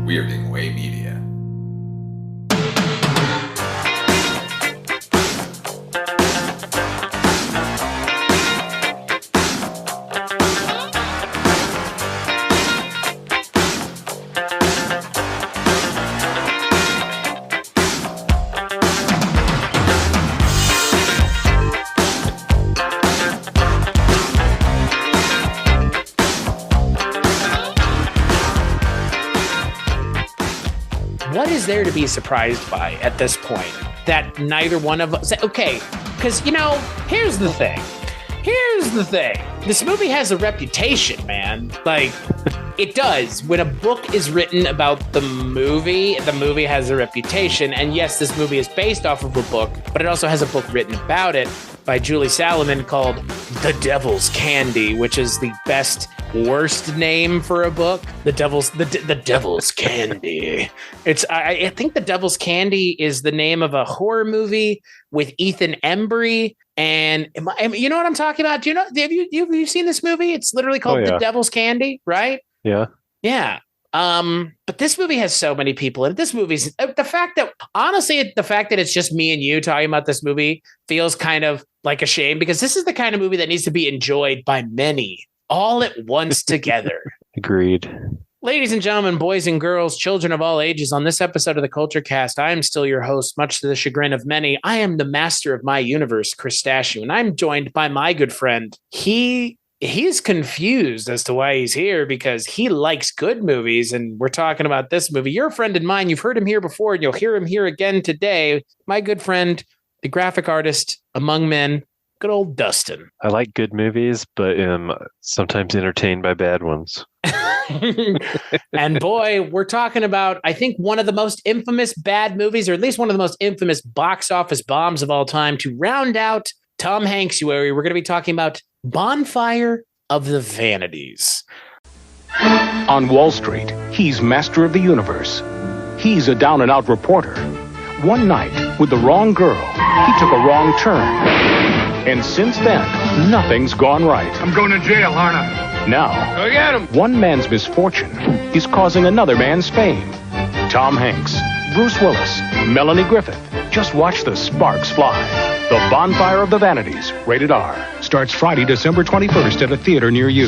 Weirding Away Media. What is there to be surprised by at this point that neither one of us... Okay, because, here's the thing. This movie has a reputation, man. Like, it does. When a book is written about the movie has a reputation. And yes, this movie is based off of a book, but it also has a book written about it by Julie Salomon called The Devil's Candy, which is the worst name for a book. The Devil's Candy. I think The Devil's Candy is the name of a horror movie with Ethan Embry. And you know what I'm talking about? Do you know? Have you seen this movie? It's literally called The Devil's Candy, right? Yeah. Yeah. But this movie has so many people, and this movie's the fact that it's just me and you talking about this movie feels kind of like a shame, because this is the kind of movie that needs to be enjoyed by many all at once together. Agreed. Ladies and gentlemen, boys and girls, children of all ages, on this episode of the Culture Cast, I am still your host, much to the chagrin of many. I am the master of my universe, Christachio, and I'm joined by my good friend. He's confused as to why he's here, because he likes good movies, and we're talking about this movie. You're a friend of mine. You've heard him here before, and you'll hear him here again today. My good friend, the graphic artist among men, good old Dustin. I like good movies, but am sometimes entertained by bad ones. And boy, we're talking about, I think, one of the most infamous bad movies, or at least one of the most infamous box office bombs of all time, to round out Tom Hanks-uary. We're going to be talking about Bonfire of the Vanities. On Wall Street, he's master of the universe. He's a down-and-out reporter. One night, with the wrong girl, he took a wrong turn. And since then, nothing's gone right. I'm going to jail, aren't I? Now, Go get him! one man's misfortune is causing another man's fame. Tom Hanks, Bruce Willis, Melanie Griffith. Just watch the sparks fly. The Bonfire of the Vanities, rated R. Starts Friday, December 21st at a theater near you.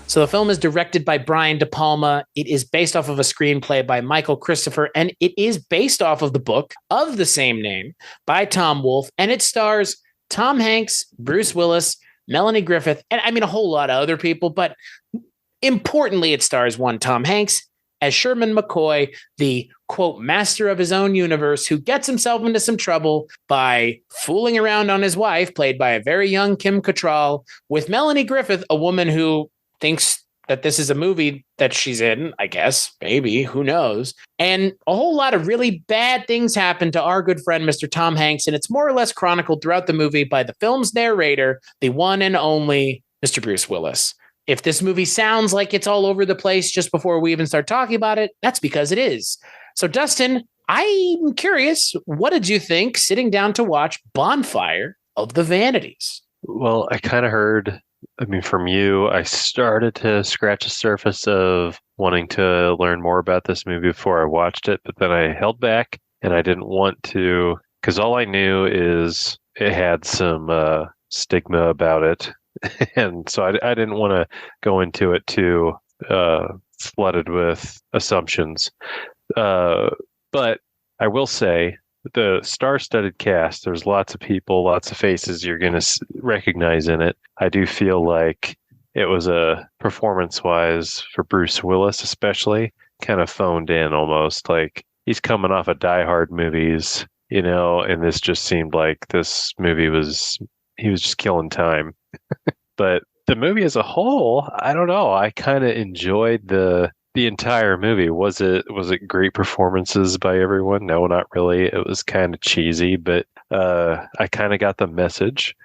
So the film is directed by Brian De Palma. It is based off of a screenplay by Michael Christopher, and it is based off of the book of the same name by Tom Wolfe, and it stars Tom Hanks, Bruce Willis, Melanie Griffith, and a whole lot of other people, but importantly, it stars one Tom Hanks as Sherman McCoy, the, quote, master of his own universe, who gets himself into some trouble by fooling around on his wife, played by a very young Kim Cattrall, with Melanie Griffith, a woman who thinks that this is a movie that she's in, I guess, maybe, who knows. And a whole lot of really bad things happen to our good friend, Mr. Tom Hanks, and it's more or less chronicled throughout the movie by the film's narrator, the one and only Mr. Bruce Willis. If this movie sounds like it's all over the place just before we even start talking about it, that's because it is. So, Dustin, I'm curious, what did you think sitting down to watch Bonfire of the Vanities? Well, I kind of heard... from you, I started to scratch the surface of wanting to learn more about this movie before I watched it, but then I held back and I didn't want to, because all I knew is it had some stigma about it. And so I didn't want to go into it too flooded with assumptions. But I will say, the star-studded cast, there's lots of people, lots of faces you're going to recognize in it. I do feel like it was a performance-wise for Bruce Willis especially, kind of phoned in almost. Like, he's coming off of Die Hard movies, and this just seemed like this movie he was just killing time. But the movie as a whole, I don't know. I kind of enjoyed the entire movie. Was it great performances by everyone? No, not really. It was kind of cheesy, but I kind of got the message.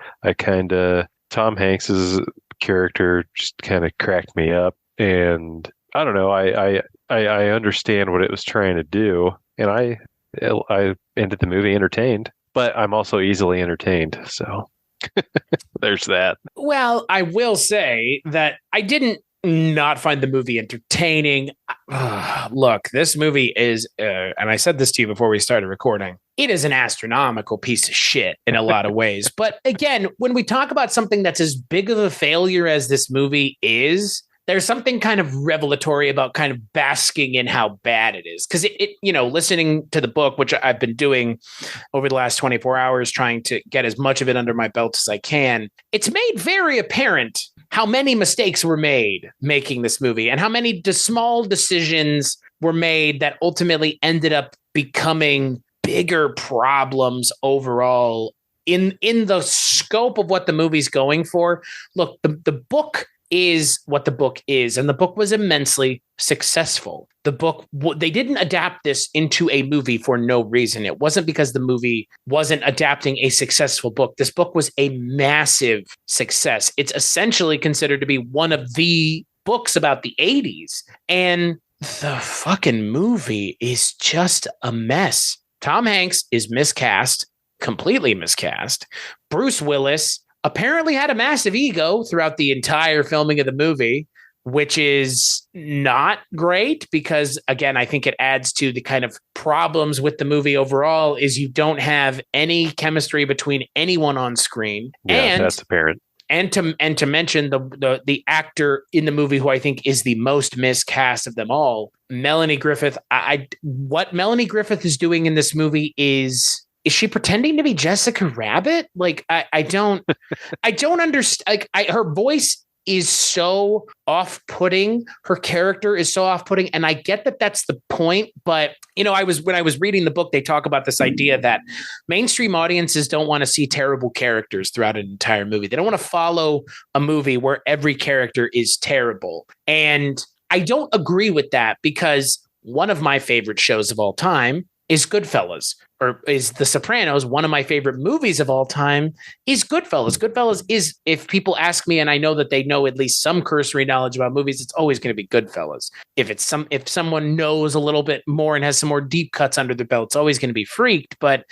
Tom Hanks's character just kind of cracked me up, and I don't know. I understand what it was trying to do, and I ended the movie entertained. But I'm also easily entertained, so there's that. Well, I will say that I didn't not find the movie entertaining. Look, this movie is, and I said this to you before we started recording, it is an astronomical piece of shit in a lot of ways. But again, when we talk about something that's as big of a failure as this movie is, there's something kind of revelatory about kind of basking in how bad it is. Because listening to the book, which I've been doing over the last 24 hours, trying to get as much of it under my belt as I can, it's made very apparent how many mistakes were made making this movie and how many small decisions were made that ultimately ended up becoming bigger problems overall in the scope of what the movie's going for. Look, the book is what the book is, and the book was immensely successful. The book, they didn't adapt this into a movie for no reason. It wasn't because the movie wasn't adapting a successful book. This book was a massive success. It's essentially considered to be one of the books about the 80s, and the fucking movie is just a mess. Tom Hanks is miscast, completely miscast. Bruce Willis apparently had a massive ego throughout the entire filming of the movie, which is not great because, again, I think it adds to the kind of problems with the movie overall is you don't have any chemistry between anyone on screen. Yeah, and that's apparent. And to mention the actor in the movie who I think is the most miscast of them all, Melanie Griffith. What Melanie Griffith is doing in this movie is she pretending to be Jessica Rabbit? Like, I don't understand. Like, her voice is so off-putting. Her character is so off-putting. And I get that that's the point. But, when I was reading the book, they talk about this idea that mainstream audiences don't want to see terrible characters throughout an entire movie. They don't want to follow a movie where every character is terrible. And I don't agree with that because one of my favorite shows of all time is Goodfellas, or is The Sopranos. One of my favorite movies of all time is Goodfellas. Goodfellas is, if people ask me, and I know that they know at least some cursory knowledge about movies, it's always going to be Goodfellas. If someone knows a little bit more and has some more deep cuts under their belt, it's always going to be Freaked. But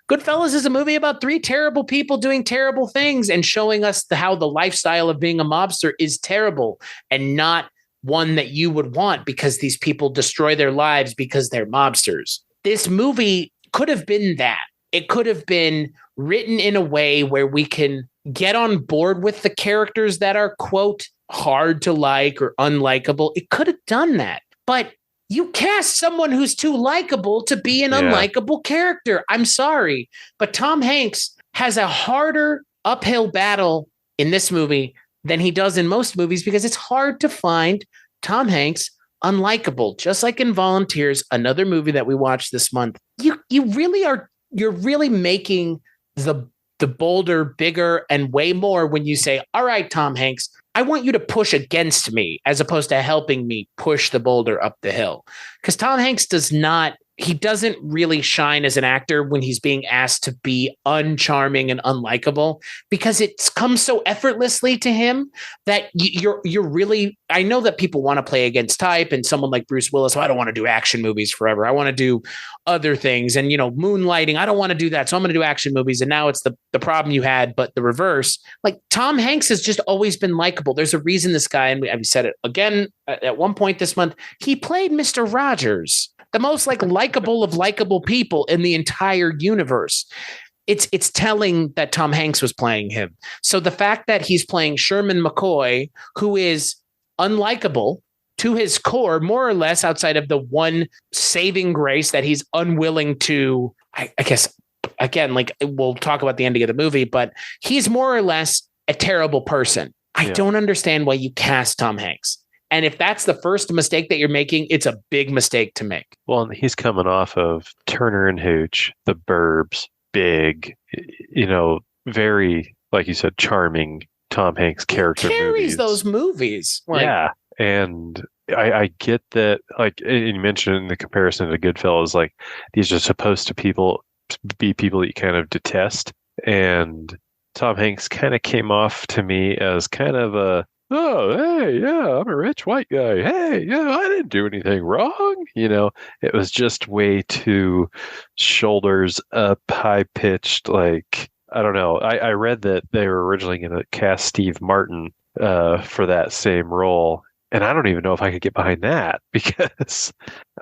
Goodfellas is a movie about three terrible people doing terrible things and showing us how the lifestyle of being a mobster is terrible and not one that you would want because these people destroy their lives because they're mobsters. This movie could have been that. It could have been written in a way where we can get on board with the characters that are, quote, hard to like or unlikable. It could have done that. But you cast someone who's too likable to be an unlikable character. I'm sorry. But Tom Hanks has a harder uphill battle in this movie than he does in most movies because it's hard to find Tom Hanks unlikable, just like in Volunteers, another movie that we watched this month. You're really making the boulder bigger and way more when you say, all right, Tom Hanks, I want you to push against me as opposed to helping me push the boulder up the hill. Because Tom Hanks doesn't really shine as an actor when he's being asked to be uncharming and unlikable because it comes so effortlessly to him that you're really, I know that people want to play against type and someone like Bruce Willis, I don't want to do action movies forever. I want to do other things and, moonlighting. I don't want to do that. So I'm going to do action movies. And now it's the problem you had, but the reverse. Like Tom Hanks has just always been likable. There's a reason this guy, and we said it again at one point this month, he played Mr. Rogers, the most likable of likable people in the entire universe. It's telling that Tom Hanks was playing him. So the fact that he's playing Sherman McCoy, who is unlikable to his core, more or less, outside of the one saving grace that he's unwilling to, I guess, again, like we'll talk about the ending of the movie, but he's more or less a terrible person. I don't understand why you cast Tom Hanks. And if that's the first mistake that you're making, it's a big mistake to make. Well, he's coming off of Turner and Hooch, The Burbs, big, very, like you said, charming Tom Hanks character. He carries movies. Those movies. Yeah. And I get that, like, and you mentioned the comparison to Goodfellas, like these are supposed to be people that you kind of detest. And Tom Hanks kind of came off to me as kind of oh, hey, yeah, I'm a rich white guy. Hey, yeah, I didn't do anything wrong. It was just way too shoulders up, high pitched. Like, I don't know. I read that they were originally going to cast Steve Martin for that same role. And I don't even know if I could get behind that because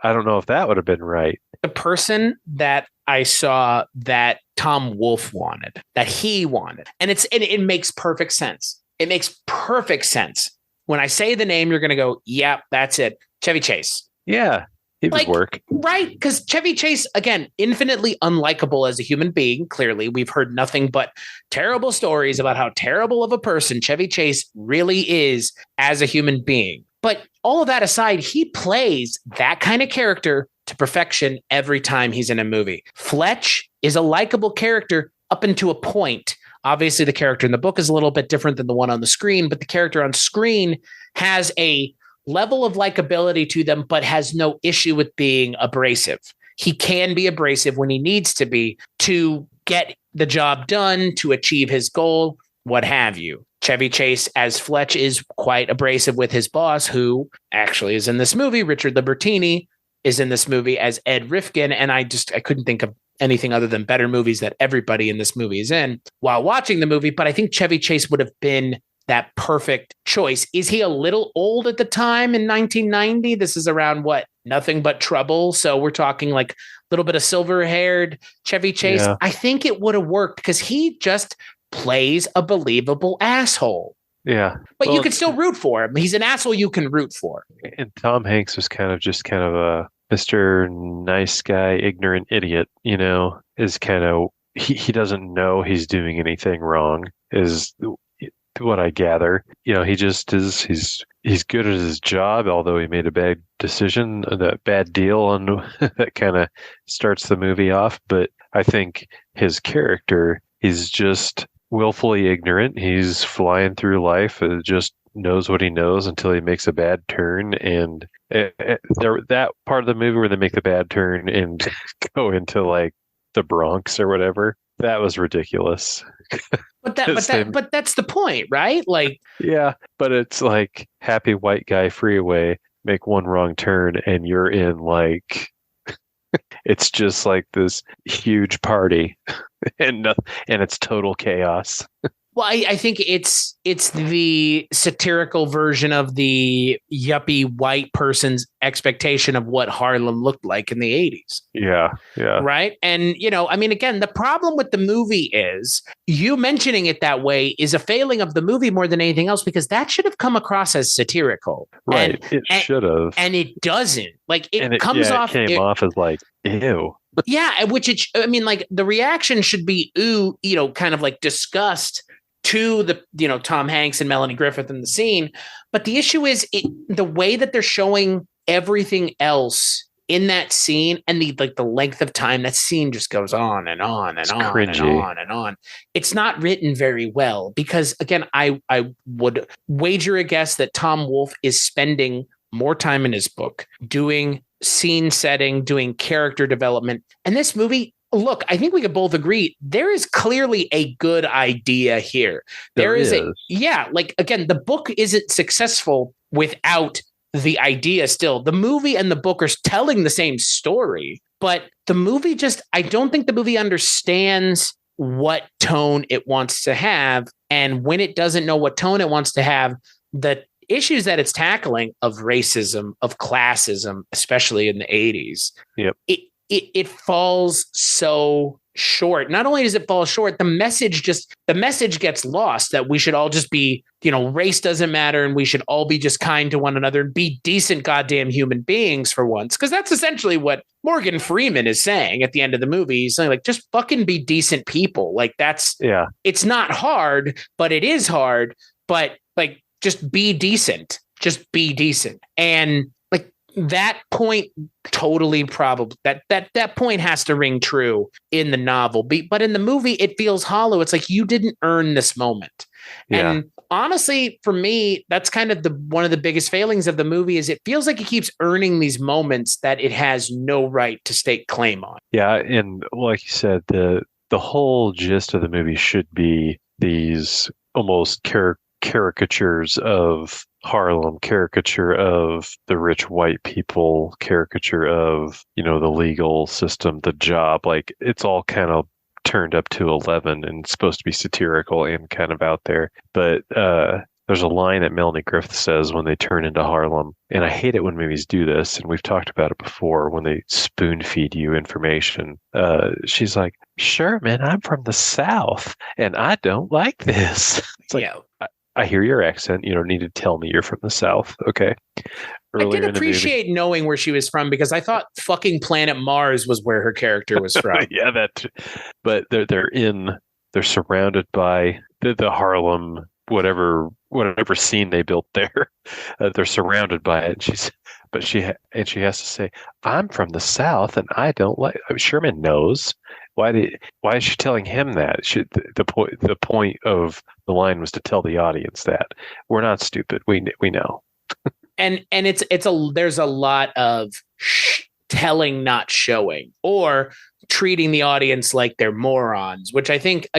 I don't know if that would have been right. The person that I saw that Tom Wolfe wanted, that he wanted, and it makes perfect sense. It makes perfect sense. When I say the name, you're going to go, yeah, that's it. Chevy Chase. Yeah, he would work. Right. Because Chevy Chase, again, infinitely unlikable as a human being. Clearly, we've heard nothing but terrible stories about how terrible of a person Chevy Chase really is as a human being. But all of that aside, he plays that kind of character to perfection every time he's in a movie. Fletch is a likable character up until a point. Obviously, the character in the book is a little bit different than the one on the screen, but the character on screen has a level of likability to them, but has no issue with being abrasive. He can be abrasive when he needs to be to get the job done, to achieve his goal, what have you. Chevy Chase as Fletch is quite abrasive with his boss, who actually is in this movie. Richard Libertini is in this movie as Ed Rifkin, and I couldn't think of anything other than better movies that everybody in this movie is in while watching the movie. But I think Chevy Chase would have been that perfect choice. Is he a little old at the time in 1990? This is around what? Nothing But Trouble. So we're talking like a little bit of silver-haired Chevy Chase. Yeah. I think it would have worked because he just plays a believable asshole. Yeah. But you can still root for him. He's an asshole you can root for. And Tom Hanks was kind of a Mr. Nice Guy, ignorant idiot, is kind of, he doesn't know he's doing anything wrong, is what I gather. He just is, he's good at his job, although he made a bad decision, that bad deal on that kind of starts the movie off. But I think his character, he's just willfully ignorant. He's flying through life, just knows what he knows until he makes a bad turn. And that part of the movie where they make the bad turn and go into like the Bronx or whatever, that was ridiculous. But that's the point, right? Like, yeah, but it's like happy white guy freeway, make one wrong turn and you're in like it's just like this huge party and it's total chaos. Well, I think it's the satirical version of the yuppie white person's expectation of what Harlem looked like in the 80s. Yeah. Right. And, again, the problem with the movie is you mentioning it that way is a failing of the movie more than anything else, because that should have come across as satirical. Right. It should have. And it doesn't. Like it comes off. It came off as like, ew. Yeah. Which the reaction should be, ooh, kind of like disgust to the Tom Hanks and Melanie Griffith in the scene. But the issue is the way that they're showing everything else in that scene, and the length of time that scene just goes on and on and on and on and on. It's not written very well because, again, I would wager a guess that Tom Wolfe is spending more time in his book doing scene setting, doing character development. And this movie, look, I think we could both agree there is clearly a good idea here. There is. Again, the book isn't successful without the idea still. The movie and the book are telling the same story, but the movie I don't think the movie understands what tone it wants to have. And when it doesn't know what tone it wants to have, the issues that it's tackling of racism, of classism, especially in the 80s, yep. It falls so short. Not only does it fall short, the message gets lost that we should all just be, race doesn't matter and we should all be just kind to one another and be decent goddamn human beings for once. Because that's essentially what Morgan Freeman is saying at the end of the movie. He's saying, like, just fucking be decent people. Like, it's not hard, but it is hard. But like, just be decent. Just be decent. And that point totally probably that point has to ring true in the novel, but in the movie it feels hollow. It's like you didn't earn this moment. Yeah. And honestly, for me, that's kind of one of the biggest failings of the movie is it feels like it keeps earning these moments that it has no right to stake claim on. Yeah, and like you said, the whole gist of the movie should be these almost caricatures of Harlem, caricature of the rich white people, caricature of, the legal system, the job. Like, it's all kind of turned up to 11 and supposed to be satirical and kind of out there. But there's a line that Melanie Griffith says when they turn into Harlem, and I hate it when movies do this, and we've talked about it before when they spoon feed you information. She's like, Sherman, I'm from the South, and I don't like this. It's like, Yeah. I hear your accent. You don't need to tell me you're from the South. Okay. I did Earlier in the movie. appreciate knowing where she was from because I thought fucking planet Mars was where her character was from. Yeah, but they're surrounded by the Harlem whatever scene they built there. They're surrounded by it, and she has to say, "I'm from the South, and I don't like." Sherman knows. Why is she telling him that? The point of the line was to tell the audience that we're not stupid. We know. And there's a lot of telling, not showing, or treating the audience like they're morons, which I think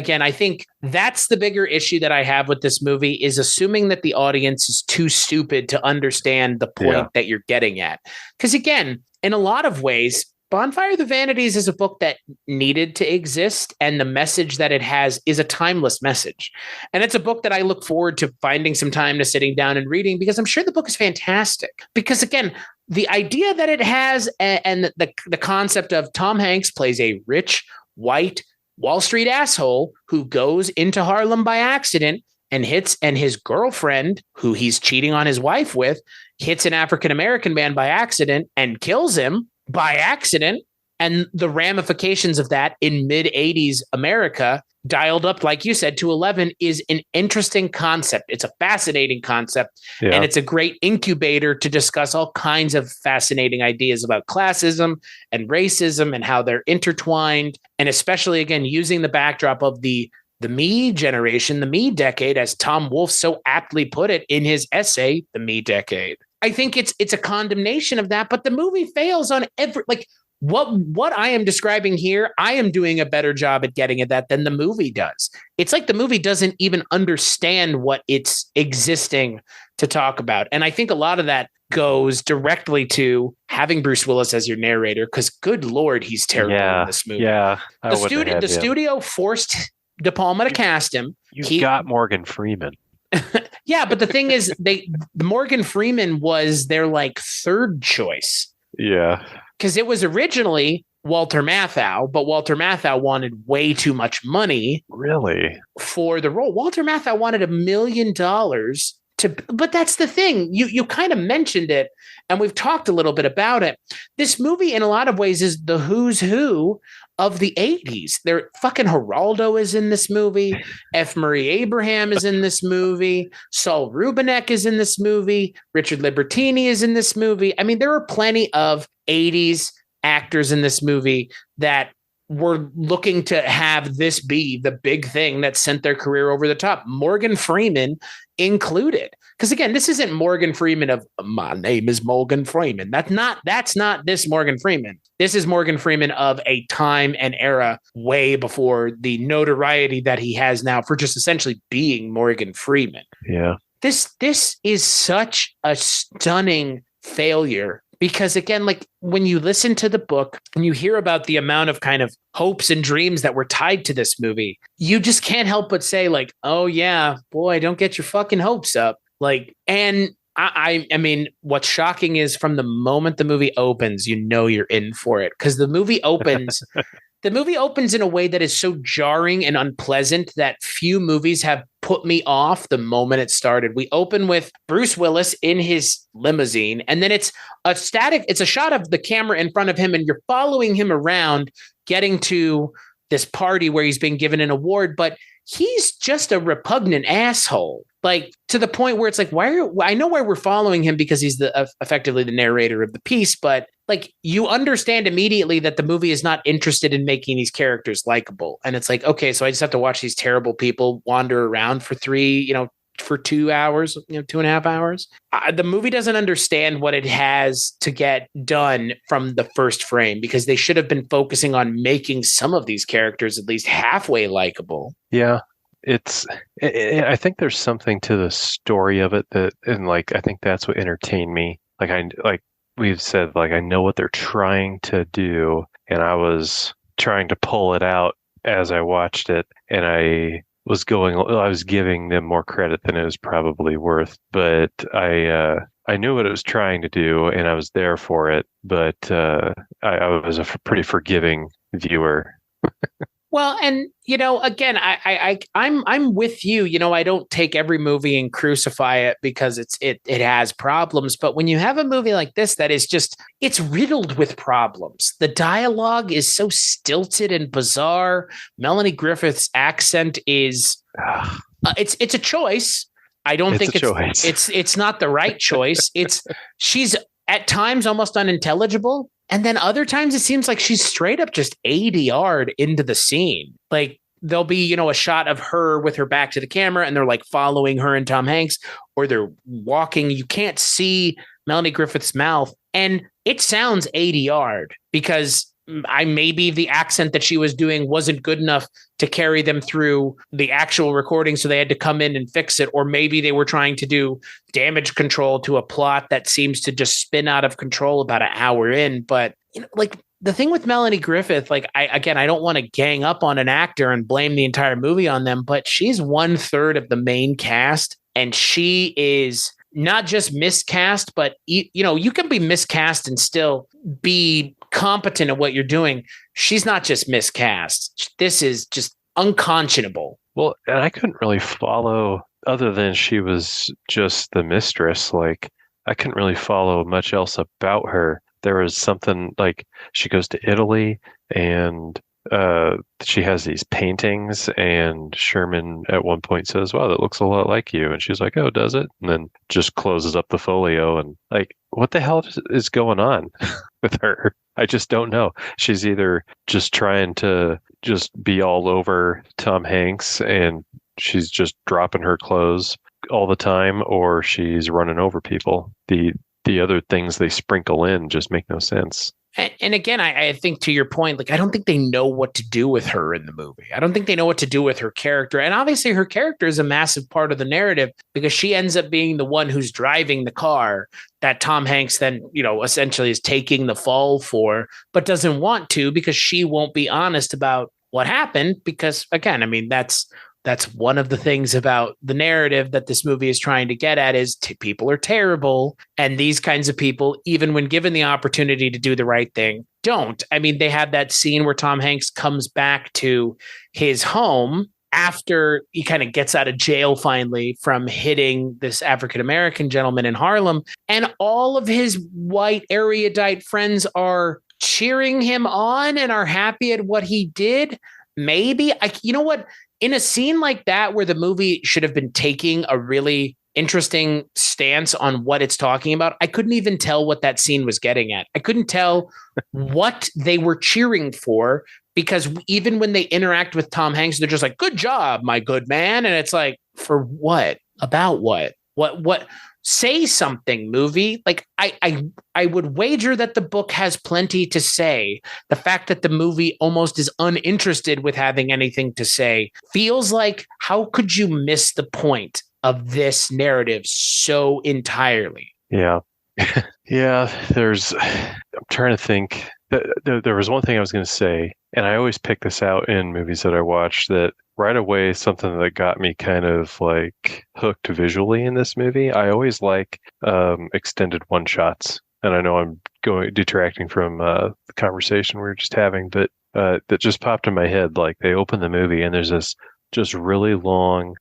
that's the bigger issue that I have with this movie, is assuming that the audience is too stupid to understand the point that you're getting at. Because again, in a lot of ways, Bonfire of the Vanities is a book that needed to exist, and the message that it has is a timeless message. And it's a book that I look forward to finding some time to sitting down and reading, because I'm sure the book is fantastic. Because again, the idea that it has and the concept of Tom Hanks plays a rich, white, Wall Street asshole who goes into Harlem by accident and his girlfriend, who he's cheating on his wife with, hits an African-American man by accident and kills him by accident, and the ramifications of that in mid-'80s America, dialed up, like you said, to 11, is an interesting concept. It's a fascinating concept, and it's a great incubator to discuss all kinds of fascinating ideas about classism and racism and how they're intertwined, and especially, again, using the backdrop of the me generation, the me decade, as Tom Wolfe so aptly put it in his essay, The Me Decade. I think it's a condemnation of that, but the movie fails on every, like, what I am describing here. I am doing a better job at getting at that than the movie does. It's like the movie doesn't even understand what it's existing to talk about. And I think a lot of that goes directly to having Bruce Willis as your narrator, because good Lord, he's terrible in this movie. Yeah. The studio forced De Palma to cast him. You got Morgan Freeman. Yeah, but the thing is, Morgan Freeman was their like third choice. Yeah. Because it was originally Walter Matthau, but Walter Matthau wanted way too much money. Really? For the role. Walter Matthau wanted $1 million but that's the thing. You kind of mentioned it, and we've talked a little bit about it. This movie, in a lot of ways, is the who's who of the 80s. There, fucking Geraldo is in this movie. F. Murray Abraham is in this movie. Saul Rubinek is in this movie. Richard Libertini is in this movie. I mean, there are plenty of 80s actors in this movie that were looking to have this be the big thing that sent their career over the top. Morgan Freeman included. Because again, this isn't Morgan Freeman of "My name is Morgan Freeman." That's not this Morgan Freeman. This is Morgan Freeman of a time and era way before the notoriety that he has now for just essentially being Morgan Freeman. Yeah. This is such a stunning failure. Because again, like when you listen to the book and you hear about the amount of kind of hopes and dreams that were tied to this movie, you just can't help but say like, oh yeah, boy, don't get your fucking hopes up. Like, and I mean, what's shocking is from the moment the movie opens, you know you're in for it. Because the movie opens in a way that is so jarring and unpleasant that few movies have put me off the moment it started. We open with Bruce Willis in his limousine, and then it's a shot of the camera in front of him, and you're following him around, getting to this party where he's being given an award, but he's just a repugnant asshole. Like, to the point where it's like, I know why we're following him, because he's effectively the narrator of the piece, but like, you understand immediately that the movie is not interested in making these characters likable. And it's like, okay, so I just have to watch these terrible people wander around for 2 hours, 2.5 hours. The movie doesn't understand what it has to get done from the first frame, because they should have been focusing on making some of these characters at least halfway likable. Yeah. I think there's something to the story of it I think that's what entertained me. Like we've said, like, I know what they're trying to do, and I was trying to pull it out as I watched it, and I was giving them more credit than it was probably worth, but I knew what it was trying to do, and I was there for it. But I was a pretty forgiving viewer. Well, and again, I'm with you. I don't take every movie and crucify it because it has problems. But when you have a movie like this that is it's riddled with problems. The dialogue is so stilted and bizarre. Melanie Griffith's accent is it's a choice. I don't think it's not the right choice. She's at times almost unintelligible. And then other times it seems like she's straight up just ADR'd into the scene. Like there'll be, a shot of her with her back to the camera and they're like following her and Tom Hanks, or they're walking. You can't see Melanie Griffith's mouth. And it sounds ADR'd because maybe the accent that she was doing wasn't good enough to carry them through the actual recording. So they had to come in and fix it. Or maybe they were trying to do damage control to a plot that seems to just spin out of control about an hour in. But like the thing with Melanie Griffith, like I don't want to gang up on an actor and blame the entire movie on them, but she's 1/3 of the main cast. And she is not just miscast, but you can be miscast and still be competent at what you're doing. She's not just miscast. This is just unconscionable. Well, and I couldn't really follow, other than she was just the mistress. Like I couldn't really follow much else about her. There was something like she goes to Italy and she has these paintings, and Sherman at one point says, "Wow, that looks a lot like you." And she's like, "Oh, does it?" And then just closes up the folio. And like, what the hell is going on with her? I just don't know. She's either just trying to just be all over Tom Hanks and she's just dropping her clothes all the time, or she's running over people. The other things they sprinkle in just make no sense. And again, I think to your point, like, I don't think they know what to do with her in the movie. I don't think they know what to do with her character. And obviously her character is a massive part of the narrative because she ends up being the one who's driving the car that Tom Hanks then, essentially is taking the fall for, but doesn't want to because she won't be honest about what happened. Because again, I mean, that's one of the things about the narrative that this movie is trying to get at is people are terrible. And these kinds of people, even when given the opportunity to do the right thing, don't. I mean, they have that scene where Tom Hanks comes back to his home after he kind of gets out of jail finally from hitting this African-American gentleman in Harlem. And all of his white erudite friends are cheering him on and are happy at what he did. Maybe, you know what? In a scene like that, where the movie should have been taking a really interesting stance on what it's talking about, I couldn't even tell what that scene was getting at. I couldn't tell what they were cheering for, because even when they interact with Tom Hanks, they're just like, "Good job, my good man." And it's like, for what? About what? What? Say something, movie. Like I would wager that the book has plenty to say. The fact that the movie almost is uninterested with having anything to say feels like, how could you miss the point of this narrative so entirely? Yeah. Yeah. I'm trying to think. There was one thing I was going to say, and I always pick this out in movies that I watch, that right away, something that got me kind of like hooked visually in this movie. I always like extended one shots. And I know I'm detracting from the conversation we were just having, but that just popped in my head. Like, they open the movie and there's this just really long,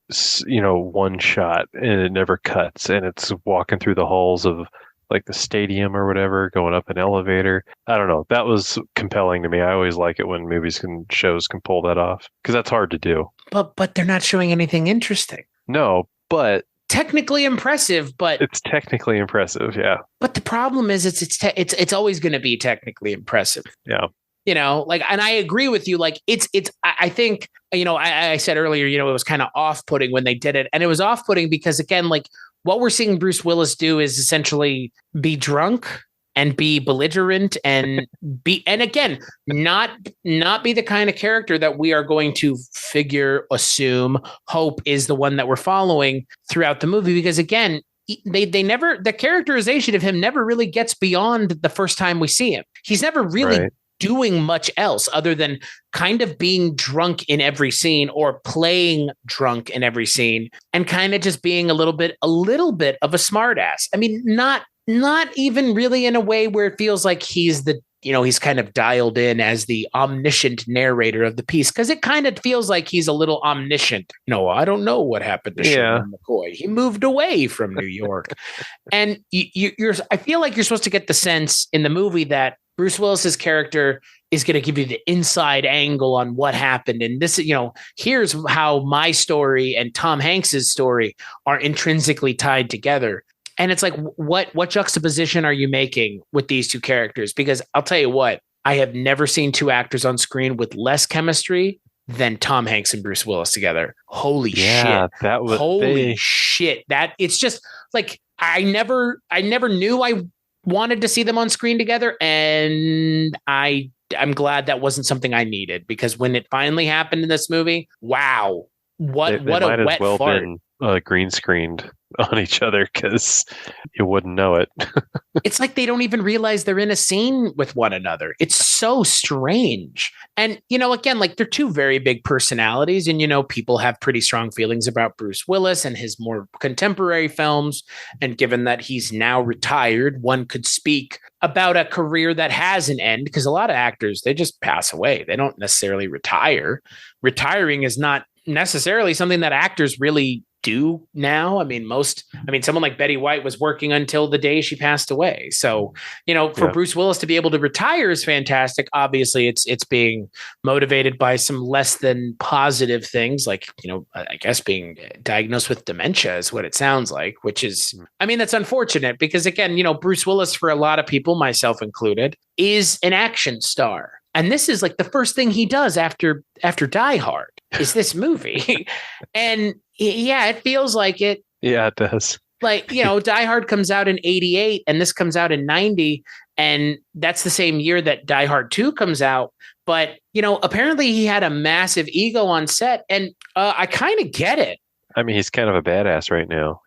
one shot, and it never cuts. And it's walking through the halls of like the stadium or whatever, going up an elevator. I don't know. That was compelling to me. I always like it when shows can pull that off, because that's hard to do. But they're not showing anything interesting. No, but technically impressive. But it's technically impressive, yeah. But the problem is, it's always going to be technically impressive. Yeah. And I agree with you. Like, I think, I said earlier, it was kind of off-putting when they did it, and it was off-putting because, again, like, what we're seeing Bruce Willis do is essentially be drunk and be belligerent and again, not be the kind of character that we are going to hope is the one that we're following throughout the movie. Because again, the characterization of him never really gets beyond the first time we see him. He's never really doing much else other than kind of being drunk in every scene or playing drunk in every scene and kind of just being a little bit of a smartass. I mean, not even really in a way where it feels like he's he's kind of dialed in as the omniscient narrator of the piece, because it kind of feels like he's a little omniscient. No, I don't know what happened to Sherman McCoy. He moved away from New York. And I feel like you're supposed to get the sense in the movie that Bruce Willis's character is going to give you the inside angle on what happened. And this, here's how my story and Tom Hanks's story are intrinsically tied together. And it's like, what juxtaposition are you making with these two characters? Because I'll tell you what, I have never seen two actors on screen with less chemistry than Tom Hanks and Bruce Willis together. Holy shit. Holy shit. That it's just like, I never knew I wanted to see them on screen together. And I'm glad that wasn't something I needed, because when it finally happened in this movie, wow. What a wet fart. Green screened on each other, because you wouldn't know it. It's like they don't even realize they're in a scene with one another. It's so strange. And, again, like they're two very big personalities, and, people have pretty strong feelings about Bruce Willis and his more contemporary films. And given that he's now retired, one could speak about a career that has an end, because a lot of actors, they just pass away. They don't necessarily retire. Retiring is not necessarily something that actors really do now. I mean, someone like Betty White was working until the day she passed away. So, for Bruce Willis to be able to retire is fantastic. Obviously, it's being motivated by some less than positive things, like, I guess being diagnosed with dementia is what it sounds like, which is, that's unfortunate, because again, Bruce Willis, for a lot of people, myself included, is an action star. And this is like the first thing he does after Die Hard is this movie. And yeah, it feels like it. Yeah, it does. Like, Die Hard comes out in 88 and this comes out in 90. And that's the same year that Die Hard 2 comes out. But, apparently he had a massive ego on set, and I kind of get it. I mean, he's kind of a badass right now,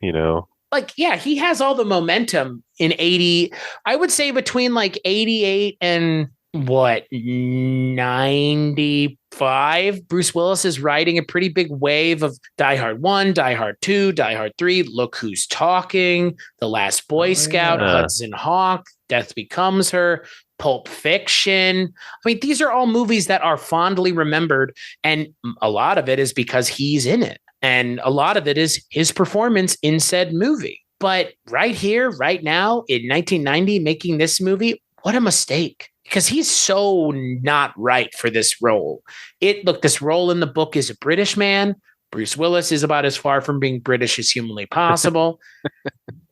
Like, yeah, he has all the momentum in 80. I would say between like 88 and 95, Bruce Willis is riding a pretty big wave of Die Hard 1, Die Hard 2, Die Hard 3, Look Who's Talking, The Last Boy Scout, Hudson Hawk, Death Becomes Her, Pulp Fiction. I mean, these are all movies that are fondly remembered, and a lot of it is because he's in it, and a lot of it is his performance in said movie. But right here, right now, in 1990, making this movie, what a mistake. Because he's so not right for this role. This role in the book is a British man. Bruce Willis is about as far from being British as humanly possible.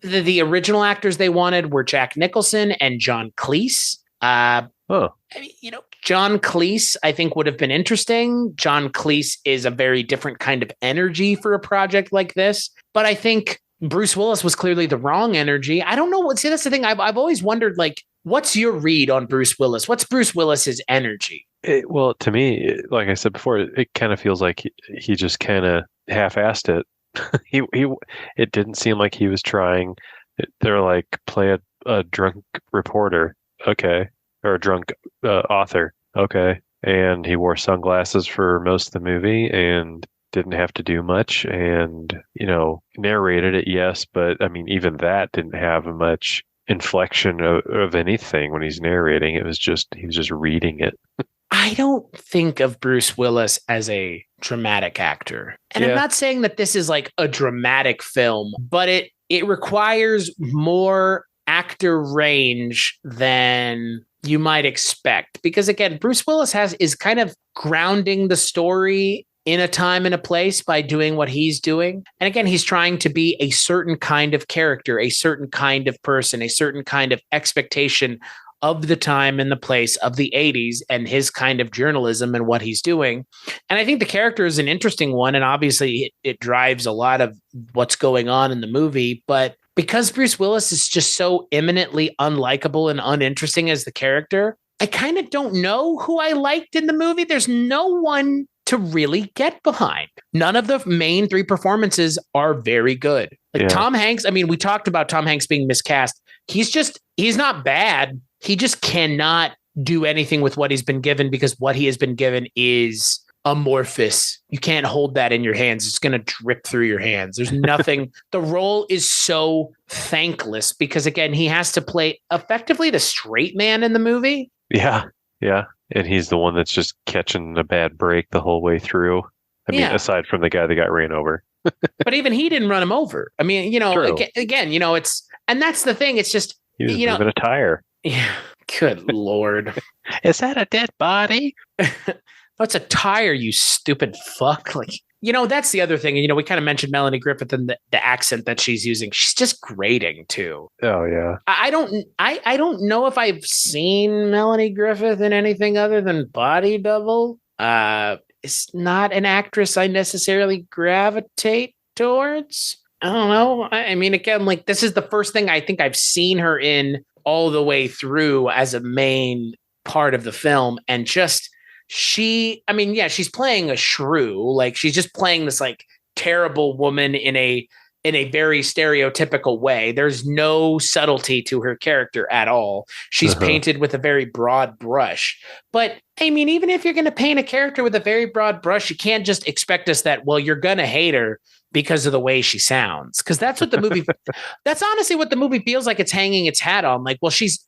The original actors they wanted were Jack Nicholson and John Cleese. John Cleese, I think, would have been interesting. John Cleese is a very different kind of energy for a project like this. But I think Bruce Willis was clearly the wrong energy. I don't know. See, that's the thing. I've always wondered, like, what's your read on Bruce Willis? What's Bruce Willis's energy? Well, to me, like I said before, it kind of feels like he just kind of half-assed it. It didn't seem like he was trying. They're like, play a drunk reporter, okay, or a drunk author, okay, and he wore sunglasses for most of the movie and didn't have to do much, and narrated it, yes, but I mean, even that didn't have much inflection of anything when he's narrating. He was just reading it. I don't think of Bruce Willis as a dramatic actor. And I'm not saying that this is like a dramatic film, but it requires more actor range than you might expect. Because again, Bruce Willis is kind of grounding the story in a time and a place by doing what he's doing. And again, he's trying to be a certain kind of character, a certain kind of person, a certain kind of expectation of the time and the place of the 80s and his kind of journalism and what he's doing. And I think the character is an interesting one. And obviously it drives a lot of what's going on in the movie. But because Bruce Willis is just so eminently unlikable and uninteresting as the character, I kind of don't know who I liked in the movie. There's no one to really get behind. None of the main three performances are very good. Tom Hanks, I mean, we talked about Tom Hanks being miscast. He's not bad. He just cannot do anything with what he's been given because what he has been given is amorphous. You can't hold that in your hands. It's going to drip through your hands. There's nothing. The role is so thankless because, again, he has to play effectively the straight man in the movie. Yeah. Yeah. And he's the one that's just catching a bad break the whole way through. I mean, aside from the guy that got ran over. But even he didn't run him over. I mean, True. again, and that's the thing. It's just, he was moving a tire. Yeah. Good Lord. Is that a dead body? What's a tire, you stupid fuck? Like, that's the other thing. We kind of mentioned Melanie Griffith and the accent that she's using. She's just grating too. Oh yeah. I don't know if I've seen Melanie Griffith in anything other than Body Double. It's not an actress I necessarily gravitate towards. I don't know. I mean, again, like this is the first thing I think I've seen her in all the way through as a main part of the film. And just she's playing a shrew. Like she's just playing this like terrible woman in a very stereotypical way. There's no subtlety to her character at all. She's painted with a very broad brush. But I mean, even if you're going to paint a character with a very broad brush, you can't just expect us that, well, you're going to hate her because of the way she sounds. Because that's what the movie, that's honestly what the movie feels like it's hanging its hat on. Like, well, she's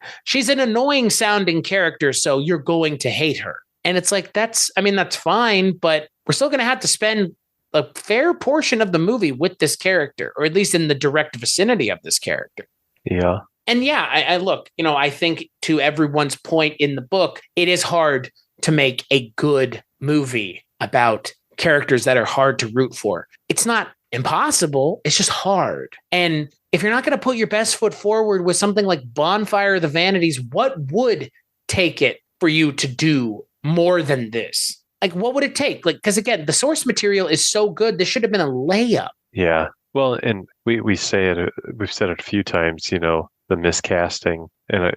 an annoying sounding character, so you're going to hate her. And it's like, that's fine, but we're still going to have to spend a fair portion of the movie with this character, or at least in the direct vicinity of this character. Yeah. And yeah, I look, I think to everyone's point in the book, it is hard to make a good movie about characters that are hard to root for. It's not impossible. It's just hard. And if you're not going to put your best foot forward with something like Bonfire of the Vanities, what would take it for you to do more than this? Like, what would it take? Like, because again, the source material is so good. This should have been a layup. Yeah. Well, and we say it, we've said it a few times, the miscasting, and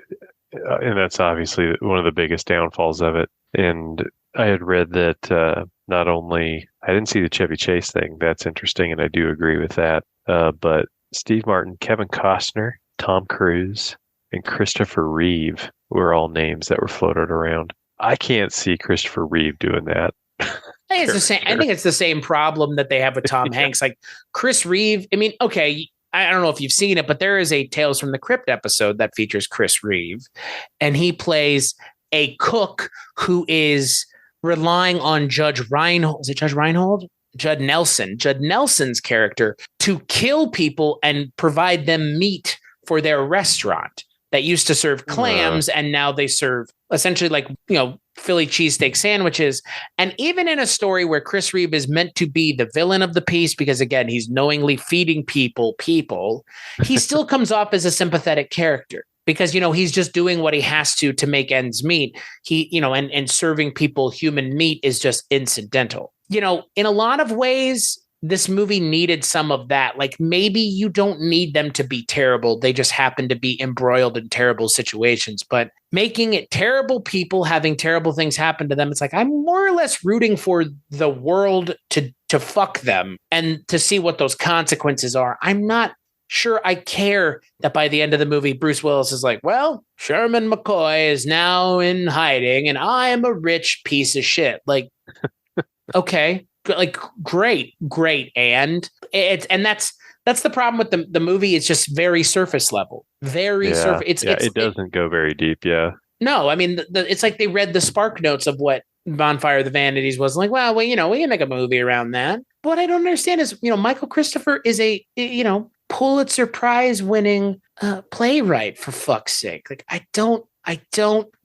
that's obviously one of the biggest downfalls of it. And I had read that not only, I didn't see the Chevy Chase thing. That's interesting, and I do agree with that. But Steve Martin, Kevin Costner, Tom Cruise, and Christopher Reeve were all names that were floated around. I can't see Christopher Reeve doing that. I think it's the same. I think it's the same problem that they have with Tom Hanks. Like Chris Reeve. I mean, okay, I don't know if you've seen it, but there is a Tales from the Crypt episode that features Chris Reeve, and he plays a cook who is relying on Judge Reinhold. Is it Judge Reinhold? Judd Nelson. Judd Nelson's character to kill people and provide them meat for their restaurant that used to serve clams, and now they serve essentially like, Philly cheesesteak sandwiches. And even in a story where Chris Reeve is meant to be the villain of the piece, because again, he's knowingly feeding people, he still comes off as a sympathetic character because, he's just doing what he has to make ends meet. And serving people human meat is just incidental. In a lot of ways, this movie needed some of that. Like maybe you don't need them to be terrible. They just happen to be embroiled in terrible situations, but making it terrible people having terrible things happen to them. It's like, I'm more or less rooting for the world to fuck them and to see what those consequences are. I'm not sure I care that by the end of the movie, Bruce Willis is like, well, Sherman McCoy is now in hiding and I am a rich piece of shit. Like, okay. Like great. And that's the problem with the movie. It's just very surface level, surface. It doesn't go very deep. Yeah. No, I mean, it's like they read the spark notes of what Bonfire of the Vanities was like. Well, we can make a movie around that. But what I don't understand is, Michael Christopher is a, Pulitzer Prize winning playwright, for fuck's sake. Like, I don't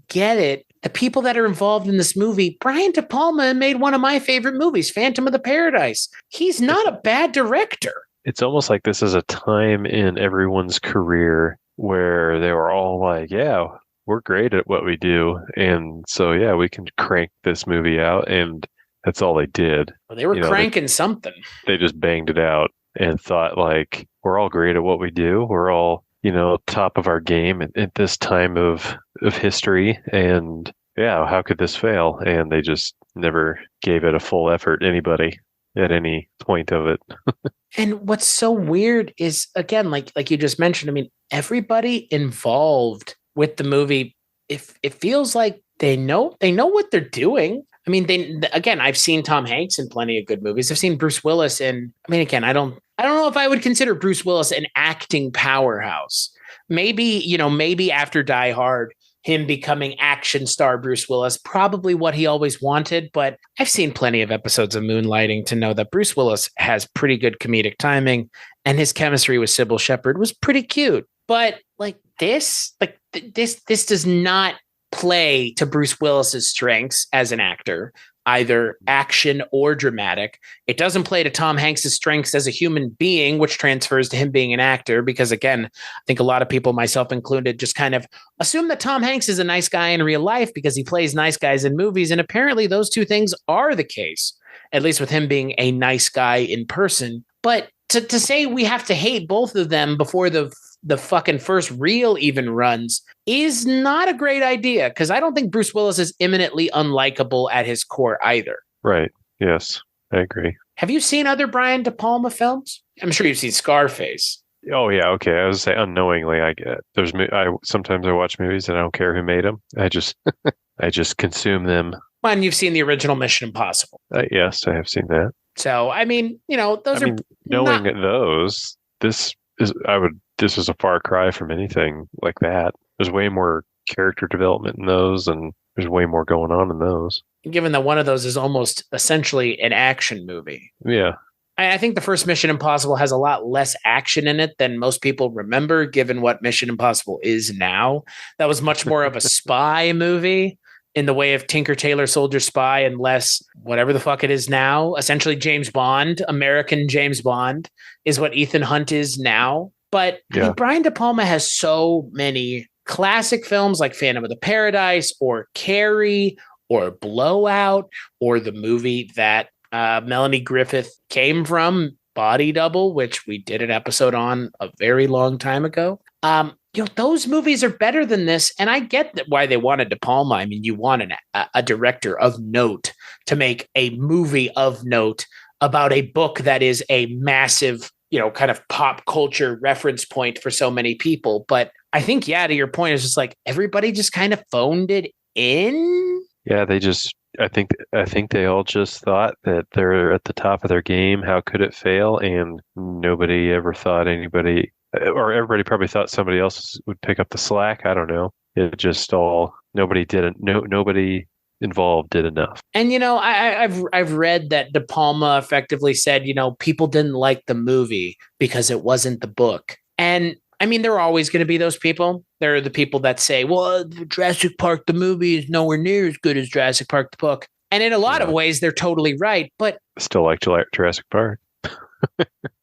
get it. The people that are involved in this movie, Brian De Palma made one of my favorite movies, Phantom of the Paradise. He's not a bad director. It's almost like this is a time in everyone's career where they were all like, yeah, we're great at what we do. And so, yeah, we can crank this movie out. And that's all they did. Well, they were cranking something. They just banged it out and thought like, we're all great at what we do. We're all, top of our game at this time of history. And yeah, how could this fail? And they just never gave it a full effort, anybody at any point of it. And what's so weird is, again, like you just mentioned, I mean, everybody involved with the movie, if it feels like They know what they're doing. I mean, again, I've seen Tom Hanks in plenty of good movies. I've seen Bruce Willis in, I mean, again, I don't know if I would consider Bruce Willis an acting powerhouse. Maybe after Die Hard, him becoming action star Bruce Willis, probably what he always wanted. But I've seen plenty of episodes of Moonlighting to know that Bruce Willis has pretty good comedic timing, and his chemistry with Sybil Shepherd was pretty cute. But this does not play to Bruce Willis's strengths as an actor, either action or dramatic. It doesn't play to Tom Hanks's strengths as a human being, which transfers to him being an actor. Because again, I think a lot of people, myself included, just kind of assume that Tom Hanks is a nice guy in real life because he plays nice guys in movies. And apparently those two things are the case, at least with him being a nice guy in person. But to say we have to hate both of them before the fucking first reel even runs is not a great idea, because I don't think Bruce Willis is imminently unlikable at his core either. Right. Yes, I agree. Have you seen other Brian De Palma films? I'm sure you've seen Scarface. Oh yeah, okay. I was gonna say unknowingly, I get sometimes I watch movies and I don't care who made them. I just I just consume them. Well, and you've seen the original Mission Impossible. Yes, I have seen that. So I mean, knowing those, this is a far cry from anything like that. There's way more character development in those, and there's way more going on in those. Given that one of those is almost essentially an action movie. Yeah. I think the first Mission Impossible has a lot less action in it than most people remember, given what Mission Impossible is now. That was much more of a spy movie in the way of Tinker Tailor Soldier Spy, and less whatever the fuck it is now. Essentially James Bond, American James Bond is what Ethan Hunt is now. But I mean, Brian De Palma has so many classic films like Phantom of the Paradise or Carrie or Blowout, or the movie that Melanie Griffith came from, Body Double, which we did an episode on a very long time ago. Those movies are better than this. And I get that why they wanted De Palma. I mean, you want a director of note to make a movie of note about a book that is a massive, kind of pop culture reference point for so many people. But I think, to your point, is just like everybody just kind of phoned it in. Yeah, I think they all just thought that they're at the top of their game. How could it fail? And nobody ever thought anybody, or everybody probably thought somebody else would pick up the slack. I don't know. It just nobody involved did enough. And I've read that De Palma effectively said, people didn't like the movie because it wasn't the book. And I mean, there are always going to be those people. There are the people that say, well, Jurassic Park, the movie, is nowhere near as good as Jurassic Park, the book. And in a lot of ways, they're totally right. But still like Jurassic Park.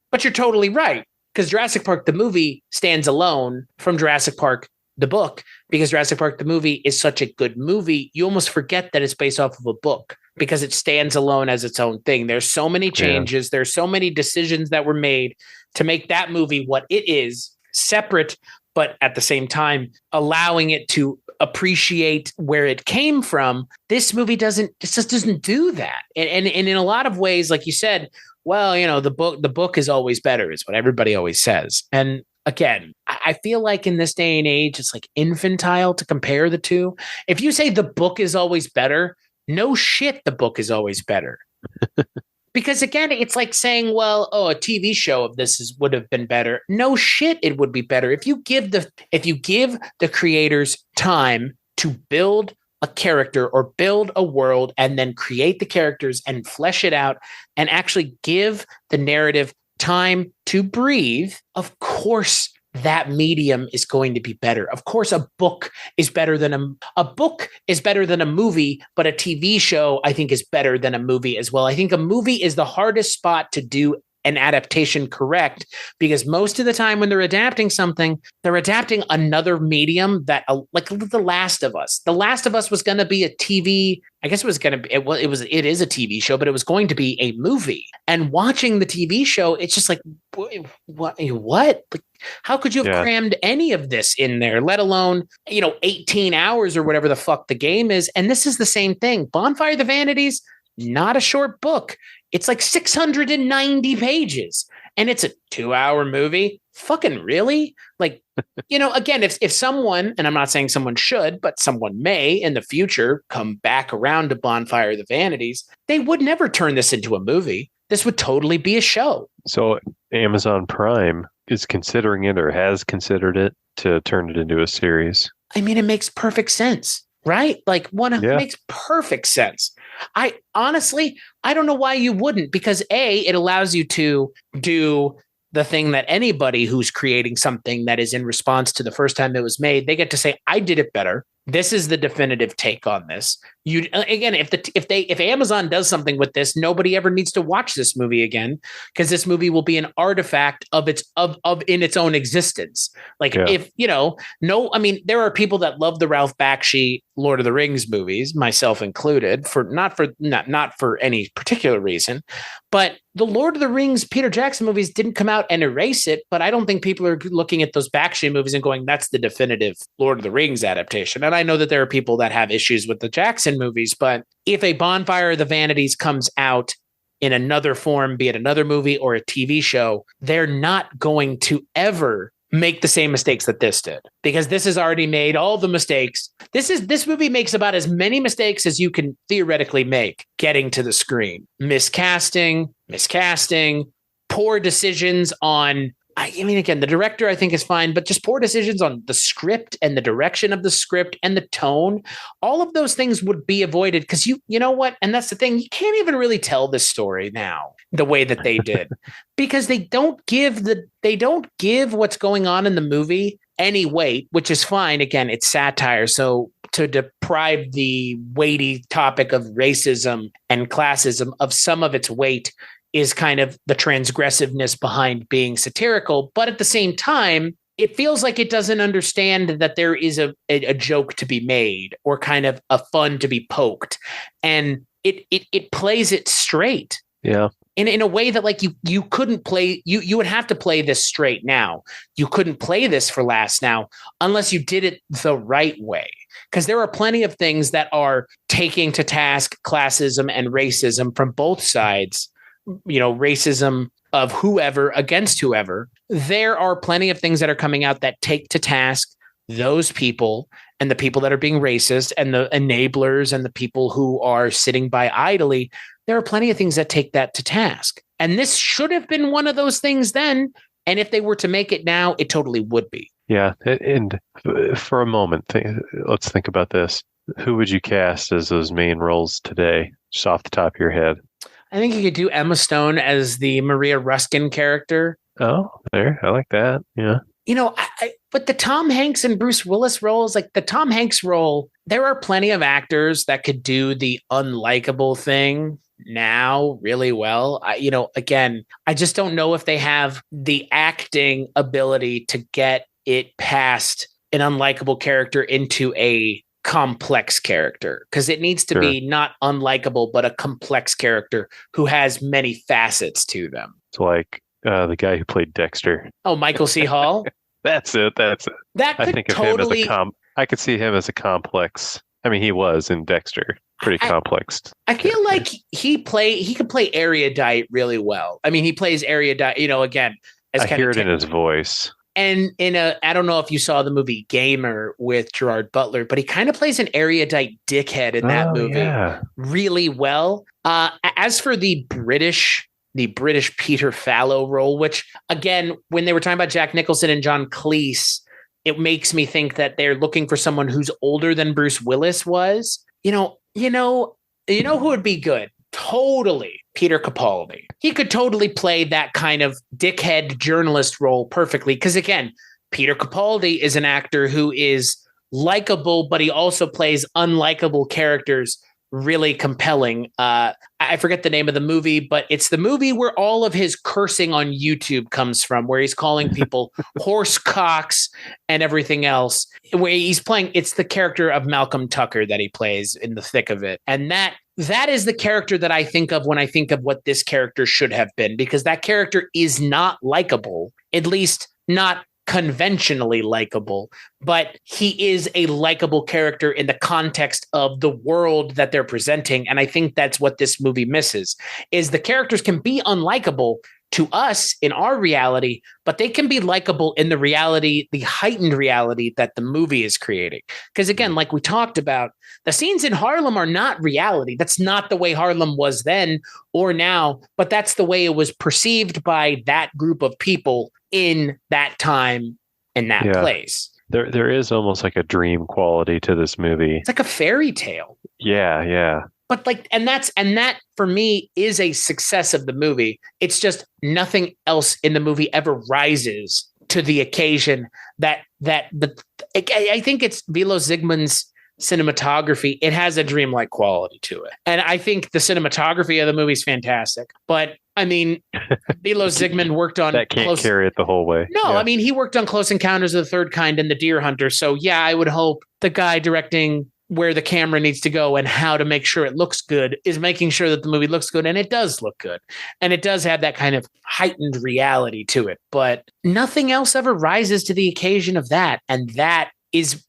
But you're totally right, because Jurassic Park, the movie, stands alone from Jurassic Park, the book, because Jurassic Park, the movie, is such a good movie. You almost forget that it's based off of a book because it stands alone as its own thing. There's so many changes. There's so many decisions that were made to make that movie what it is, separate, but at the same time allowing it to appreciate where it came from. This movie just doesn't do that. And in a lot of ways, like you said, well, the book is always better, is what everybody always says. And again, I feel like in this day and age, it's like infantile to compare the two. If you say the book is always better, no shit, the book is always better. Because again, it's like saying, well, a TV show of this would have been better. No shit, it would be better. If you give the creators time to build a character or build a world and then create the characters and flesh it out and actually give the narrative time to breathe, of course that medium is going to be better. Of course, a book is better than a movie, but a TV show, I think, is better than a movie as well. I think a movie is the hardest spot to do an adaptation correct, because most of the time when they're adapting something, they're adapting another medium that, like The Last of Us. The Last of Us was going to be a TV. I guess it was going to be, it is a TV show, but it was going to be a movie. And watching the TV show, it's just like, what? Like, how could you have crammed any of this in there, let alone, 18 hours or whatever the fuck the game is? And this is the same thing. Bonfire of the Vanities, not a short book. It's like 690 pages. and it's a 2-hour movie. Fucking really? Like, again, if someone, and I'm not saying someone should, but someone may in the future come back around to Bonfire of the Vanities, they would never turn this into a movie. This would totally be a show. So Amazon Prime is considering it or has considered it to turn it into a series. I mean, it makes perfect sense, right? Like it makes perfect sense. I honestly don't know why you wouldn't, because it allows you to do the thing that anybody who's creating something that is in response to the first time it was made, they get to say, I did it better. This is the definitive take on this. You again, if Amazon does something with this, nobody ever needs to watch this movie again, because this movie will be an artifact of its own existence. Like if I mean, there are people that love the Ralph Bakshi Lord of the Rings movies, myself included, not for any particular reason, but the Lord of the Rings Peter Jackson movies didn't come out and erase it. But I don't think people are looking at those Bakshi movies and going, that's the definitive Lord of the Rings adaptation. And I know that there are people that have issues with the Jackson movies, but if a Bonfire of the Vanities comes out in another form, be it another movie or a TV show, they're not going to ever make the same mistakes that this did, because this has already made all the mistakes. This movie makes about as many mistakes as you can theoretically make getting to the screen. Miscasting, poor decisions on, I mean, again, the director I think is fine, but just poor decisions on the script and the direction of the script and the tone. All of those things would be avoided, because you know what? And that's the thing. You can't even really tell this story now the way that they did, because they don't give what's going on in the movie any weight, which is fine. Again, it's satire. So to deprive the weighty topic of racism and classism of some of its weight is kind of the transgressiveness behind being satirical. But at the same time, it feels like it doesn't understand that there is a joke to be made, or kind of a fun to be poked. And it plays it straight. Yeah. In a way that, like, you couldn't play, you would have to play this straight now. You couldn't play this for laughs now unless you did it the right way. Because there are plenty of things that are taking to task classism and racism from both sides. Racism of whoever against whoever. There are plenty of things that are coming out that take to task those people, and the people that are being racist, and the enablers, and the people who are sitting by idly. There are plenty of things that take that to task. And this should have been one of those things then. And if they were to make it now, it totally would be. Yeah. And for a moment, let's think about this. Who would you cast as those main roles today, just off the top of your head? I think you could do Emma Stone as the Maria Ruskin character. Oh, there. I like that. Yeah. But the Tom Hanks and Bruce Willis roles, like the Tom Hanks role, there are plenty of actors that could do the unlikable thing now really well. Again, I just don't know if they have the acting ability to get it past an unlikable character into a complex character, because it needs to be not unlikable, but a complex character who has many facets to them. It's like the guy who played Dexter. Oh, Michael C. Hall. That's it. That could I think of totally. him as I could see him as a complex. I mean, he was in Dexter, pretty complex. I feel like he could play erudite really well. I mean, he plays erudite. Again, as I hear it in his voice. And I don't know if you saw the movie Gamer with Gerard Butler, but he kind of plays an erudite dickhead in that movie really well. As for the British Peter Fallow role, which, again, when they were talking about Jack Nicholson and John Cleese, it makes me think that they're looking for someone who's older than Bruce Willis was. Who would be good? Totally. Peter Capaldi. He could totally play that kind of dickhead journalist role perfectly. Because again, Peter Capaldi is an actor who is likable, but he also plays unlikable characters really compelling. I forget the name of the movie, but it's the movie where all of his cursing on YouTube comes from, where he's calling people horse cocks and everything else. Where he's playing, it's the character of Malcolm Tucker that he plays in the thick of it. And that is the character that I think of when I think of what this character should have been, because that character is not likable, at least not conventionally likable, but he is a likable character in the context of the world that they're presenting. And I think that's what this movie misses, is the characters can be unlikable, to us in our reality, but they can be likable in the reality, the heightened reality that the movie is creating. Because again, like we talked about, the scenes in Harlem are not reality. That's not the way Harlem was then or now, but that's the way it was perceived by that group of people in that time and that place. There is almost like a dream quality to this movie. It's like a fairy tale. Yeah, yeah. But like, and that for me is a success of the movie. It's just nothing else in the movie ever rises to the occasion I think it's Vilo Zsigmond's cinematography. It has a dreamlike quality to it. And I think the cinematography of the movie is fantastic. But I mean, Vilo Zsigmond worked on that can't carry it the whole way. No, yeah. I mean, he worked on Close Encounters of the Third Kind and The Deer Hunter. So yeah, I would hope the guy directing where the camera needs to go and how to make sure it looks good is making sure that the movie looks good. And it does look good. And it does have that kind of heightened reality to it. But nothing else ever rises to the occasion of that. And that is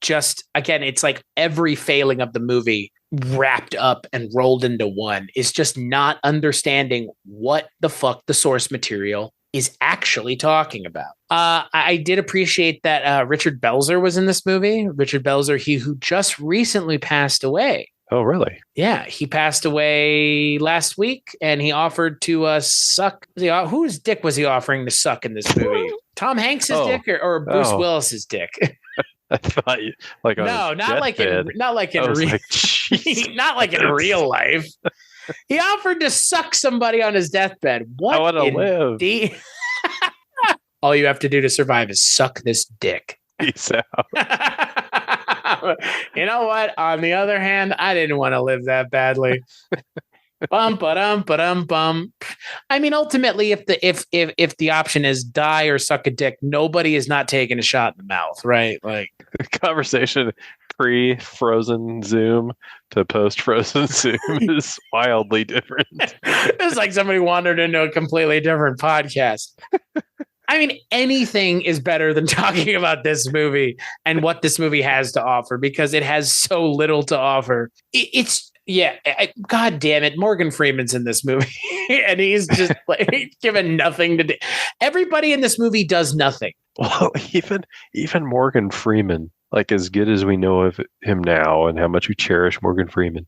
just, again, it's like every failing of the movie wrapped up and rolled into one is just not understanding what the fuck the source material is actually talking about. I did appreciate that Richard Belzer was in this movie. Richard Belzer, who just recently passed away. Oh, really? Yeah, he passed away last week, and he offered to suck. Whose dick was he offering to suck in this movie? Tom Hanks' dick or Bruce Willis's dick? I thought you like not like in real life. He offered to suck somebody on his deathbed. What? I want to live. All you have to do to survive is suck this dick. Peace out. You know what? On the other hand, I didn't want to live that badly. Bum. I mean, ultimately, if the option is die or suck a dick, nobody is not taking a shot in the mouth, right? Like conversation pre-frozen Zoom to post-frozen Zoom is wildly different. It's like somebody wandered into a completely different podcast. I mean, anything is better than talking about this movie and what this movie has to offer because it has so little to offer. God damn it. Morgan Freeman's in this movie and he's just like given nothing to do. Everybody in this movie does nothing. Well, even Morgan Freeman, like as good as we know of him now and how much we cherish Morgan Freeman.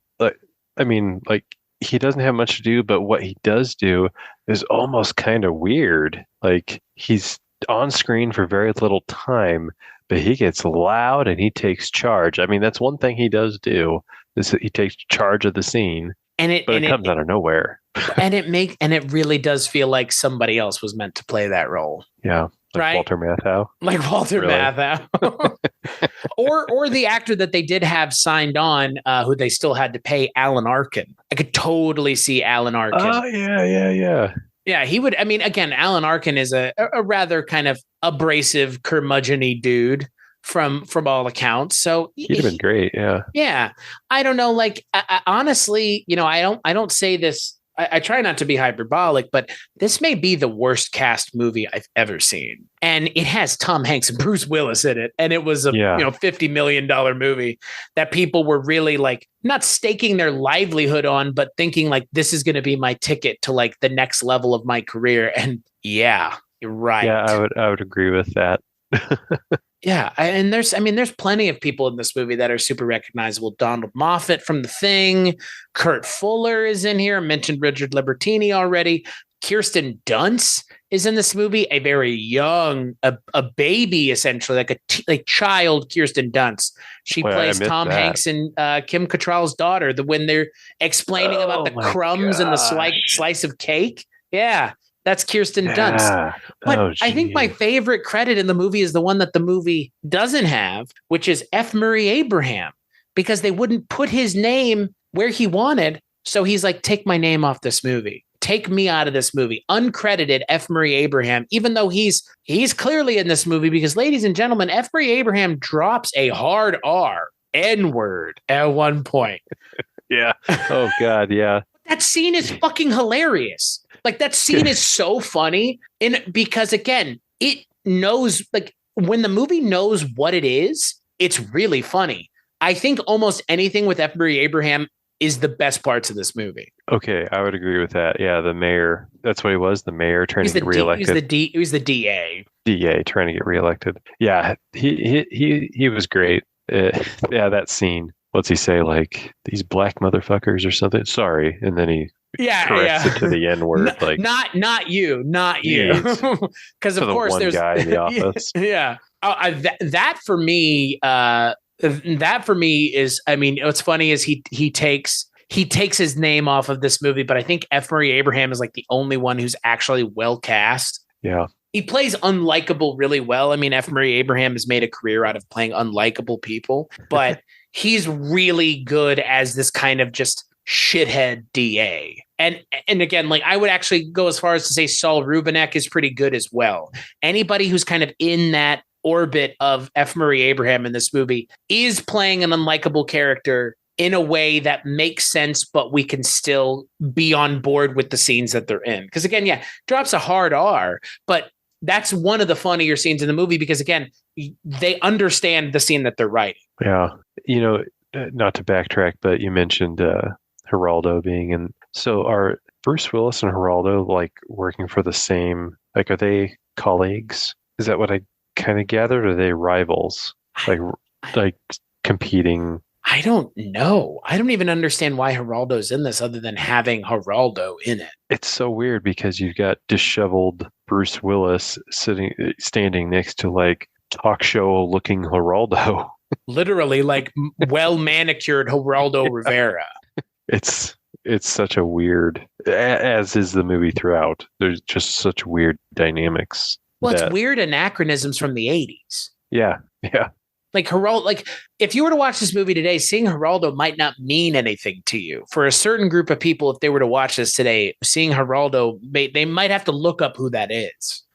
He doesn't have much to do, but what he does do is almost kind of weird. Like he's on screen for very little time, but he gets loud and he takes charge. I mean, that's one thing he does do is that he takes charge of the scene, but it comes out of nowhere. and it really does feel like somebody else was meant to play that role. Yeah. Like right? Walter Matthau. Like Walter Matthau. or the actor that they did have signed on, who they still had to pay, Alan Arkin. I could totally see Alan Arkin. Oh, yeah. Yeah, he would. I mean, again, Alan Arkin is a rather kind of abrasive, curmudgeon-y dude from all accounts. So he'd have been great. Yeah. Yeah. I don't know. Like, I honestly, I don't say this. I try not to be hyperbolic, but this may be the worst cast movie I've ever seen. And it has Tom Hanks and Bruce Willis in it. And it was a $50 million movie that people were really like not staking their livelihood on, but thinking like, this is going to be my ticket to like the next level of my career. And yeah, you're right. Yeah, I would agree with that. Yeah, and there's plenty of people in this movie that are super recognizable. Donald Moffat from The Thing, Kurt Fuller is in here. I mentioned Richard Libertini already. Kirsten Dunst is in this movie, a very young, a baby essentially, like child Kirsten Dunst. She plays Tom Hanks and Kim Cattrall's daughter. When they're explaining about the crumbs and the slice of cake, yeah. That's Kirsten Dunst. But I think my favorite credit in the movie is the one that the movie doesn't have, which is F. Murray Abraham, because they wouldn't put his name where he wanted. So he's like, take my name off this movie. Take me out of this movie. Uncredited F. Murray Abraham, even though he's clearly in this movie, because ladies and gentlemen, F. Murray Abraham drops a hard R, N-word at one point. Yeah. Oh, God. Yeah. That scene is fucking hilarious. Like that scene is so funny because again, it knows like when the movie knows what it is, it's really funny. I think almost anything with F. Murray Abraham is the best parts of this movie. Okay, I would agree with that. Yeah, the mayor. That's what he was. The mayor trying to get reelected. He was the DA. DA trying to get reelected. Yeah, he was great. Yeah, that scene. What's he say? Like, these black motherfuckers or something. Sorry, and then he corrects it to the N word. Like, not you, because of course one there's guy in the office. Yeah. That for me, is. I mean, what's funny is he takes his name off of this movie, but I think F. Murray Abraham is like the only one who's actually well cast. Yeah. He plays unlikable really well. I mean, F. Murray Abraham has made a career out of playing unlikable people, but he's really good as this kind of just shithead DA. And again, like I would actually go as far as to say Saul Rubinek is pretty good as well. Anybody who's kind of in that orbit of F. Murray Abraham in this movie is playing an unlikable character in a way that makes sense, but we can still be on board with the scenes that they're in. Because again, yeah, drops a hard R, but that's one of the funnier scenes in the movie because again, they understand the scene that they're writing. Yeah. You know, not to backtrack, but you mentioned Geraldo being in. So are Bruce Willis and Geraldo like working for the same, like, are they colleagues? Is that what I kind of gathered? Or are they rivals? Like competing? I don't know. I don't even understand why Geraldo's in this other than having Geraldo in it. It's so weird because you've got disheveled Bruce Willis standing next to like talk show looking Geraldo. Literally like well manicured Geraldo Rivera. It's such a weird, as is the movie throughout. There's just such weird dynamics. Well, it's weird anachronisms from the 80s. Yeah. Yeah. Like Geraldo, like if you were to watch this movie today, seeing Geraldo might not mean anything to you. For a certain group of people, if they were to watch this today, seeing Geraldo, they might have to look up who that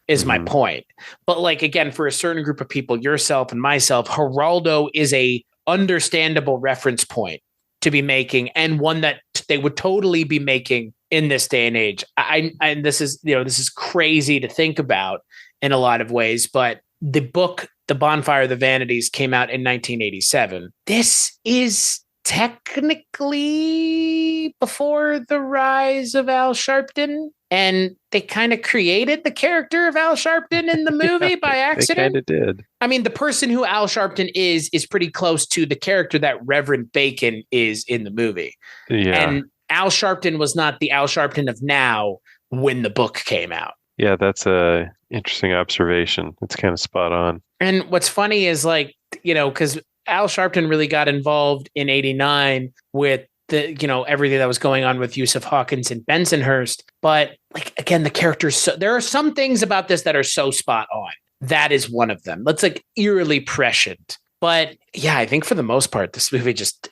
is my point. But like, again, for a certain group of people, yourself and myself, Geraldo is a understandable reference point to be making and one that they would totally be making in this day and age. And this is crazy to think about in a lot of ways, but the book, The Bonfire of the Vanities, came out in 1987. This is technically before the rise of Al Sharpton, and they kind of created the character of Al Sharpton in the movie by accident. They kind of did. I mean, the person who Al Sharpton is pretty close to the character that Reverend Bacon is in the movie. Yeah. And Al Sharpton was not the Al Sharpton of now when the book came out. Yeah, that's a interesting observation. It's kind of spot on. And what's funny is like, because Al Sharpton really got involved in 89 with the, everything that was going on with Yusuf Hawkins and Bensonhurst. But like, again, the characters, there are some things about this that are so spot on. That is one of them. That's like eerily prescient. But yeah, I think for the most part, this movie just,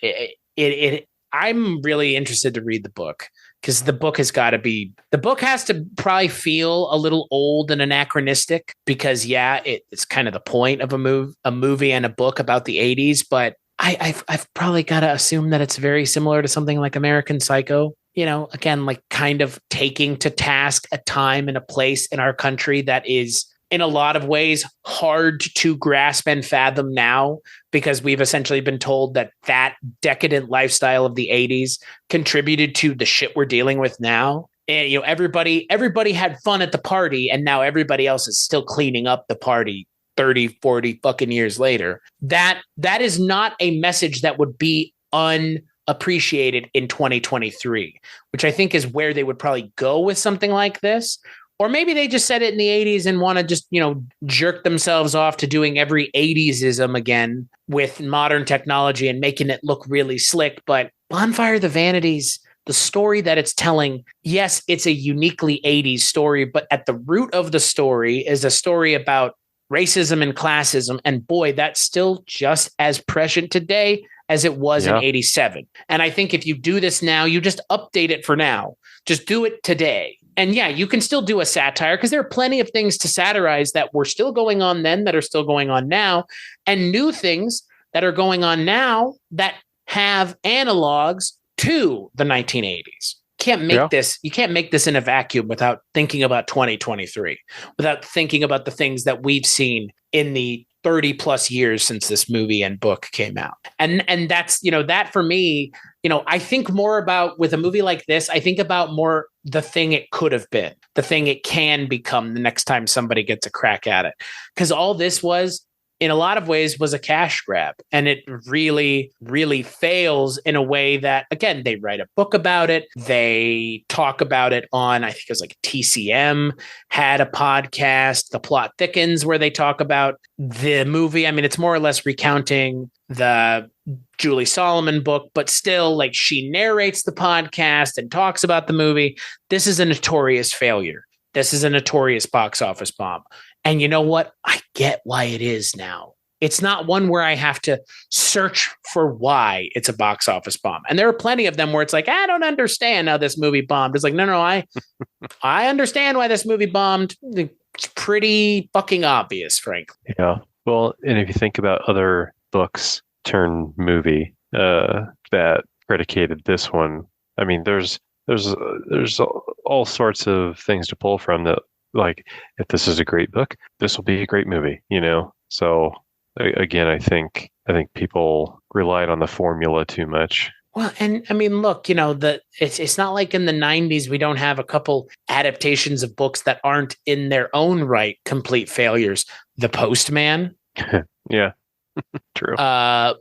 I'm really interested to read the book. Because the book has to probably feel a little old and anachronistic because, yeah, it's kind of the point of a movie and a book about the 80s. But I've probably got to assume that it's very similar to something like American Psycho. Again, like kind of taking to task a time and a place in our country that is in a lot of ways hard to grasp and fathom now, because we've essentially been told that decadent lifestyle of the 80s contributed to the shit we're dealing with now. And, everybody had fun at the party, and now everybody else is still cleaning up the party 30, 40 fucking years later. That is not a message that would be unappreciated in 2023, which I think is where they would probably go with something like this. Or maybe they just said it in the 80s and want to just, jerk themselves off to doing every 80s-ism again with modern technology and making it look really slick. But Bonfire of the Vanities, the story that it's telling, yes, it's a uniquely 80s story, but at the root of the story is a story about racism and classism. And boy, that's still just as prescient today as it was in 87. And I think if you do this now, you just update it for now. Just do it today. And yeah, you can still do a satire because there are plenty of things to satirize that were still going on then that are still going on now, and new things that are going on now that have analogs to the 1980s. You can't make this in a vacuum without thinking about 2023, without thinking about the things that we've seen in the 30 plus years since this movie and book came out. And that's, that for me, I think more about with a movie like this, I think about more the thing it could have been, the thing it can become the next time somebody gets a crack at it. Because all this was, in a lot of ways, was a cash grab. And it really, really fails in a way that, again, they write a book about it. They talk about it on, I think it was like TCM had a podcast, The Plot Thickens, where they talk about the movie. I mean, it's more or less recounting the Julie Solomon book, but still, like, she narrates the podcast and talks about the movie. This is a notorious failure. This is a notorious box office bomb. And you know what? I get why it is now. It's not one where I have to search for why it's a box office bomb. And there are plenty of them where it's like, I don't understand how this movie bombed. It's like, no, I understand why this movie bombed. It's pretty fucking obvious, frankly. Yeah. Well, and if you think about other books turn movie that predicated this one, I mean, there's all sorts of things to pull from that. Like, if this is a great book, this will be a great movie, So again, I think people relied on the formula too much. Well, and I mean, look, it's not like in the 90s we don't have a couple adaptations of books that aren't in their own right complete failures. The Postman. Yeah, true. I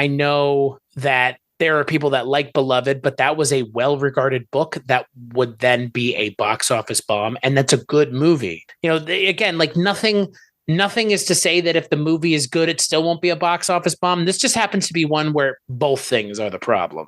know that there are people that like Beloved, but that was a well-regarded book that would then be a box office bomb, and that's a good movie. Again, like nothing is to say that if the movie is good, it still won't be a box office bomb. This just happens to be one where both things are the problem.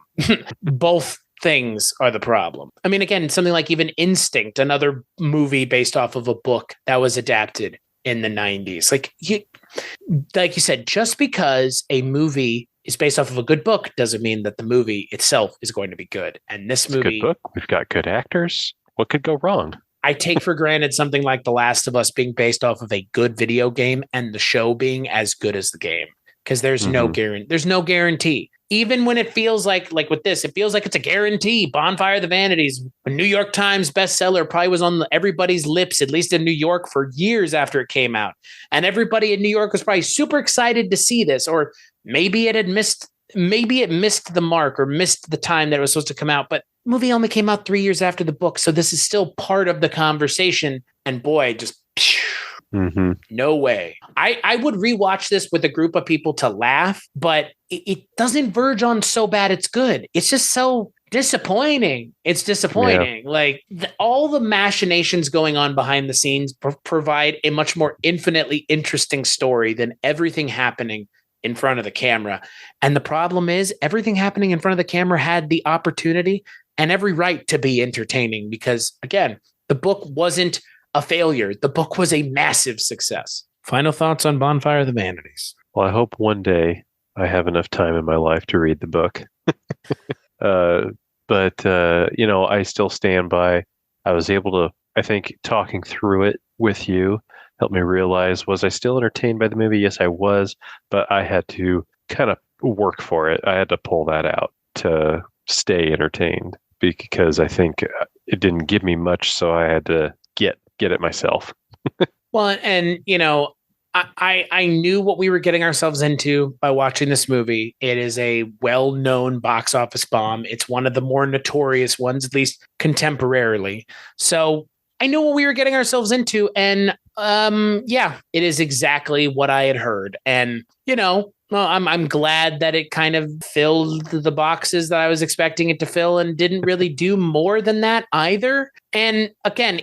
Both things are the problem. I mean, again, something like even Instinct, another movie based off of a book that was adapted in the 90s. Like you said, just because a movie is based off of a good book doesn't mean that the movie itself is going to be good. And this movie, good book. We've got good actors. What could go wrong? I take for granted something like The Last of Us being based off of a good video game and the show being as good as the game, because there's no guarantee. Even when it feels like with this, it feels like it's a guarantee. Bonfire of the Vanities, a New York Times bestseller, probably was on everybody's lips, at least in New York, for years after it came out. And everybody in New York was probably super excited to see this, or maybe it missed the mark or missed the time that it was supposed to come out. But the movie only came out 3 years after the book. So this is still part of the conversation. And boy, just no way. I would rewatch this with a group of people to laugh, but it doesn't verge on so bad it's good. It's just so disappointing. It's disappointing. Yeah. Like all the machinations going on behind the scenes provide a much more infinitely interesting story than everything happening in front of the camera. And the problem is everything happening in front of the camera had the opportunity and every right to be entertaining because, again, the book wasn't a failure. The book was a massive success. Final thoughts on Bonfire of the Vanities? Well, I hope one day I have enough time in my life to read the book. But I still stand by. I was able to, I think, talking through it with you helped me realize, was I still entertained by the movie? Yes, I was, but I had to kind of work for it. I had to pull that out to stay entertained because I think it didn't give me much, so I had to get it myself. Well, and I knew what we were getting ourselves into by watching this movie. It is a well-known box office bomb. It's one of the more notorious ones, at least contemporarily. So I knew what we were getting ourselves into, and it is exactly what I had heard. And well, I'm glad that it kind of filled the boxes that I was expecting it to fill and didn't really do more than that either. And again,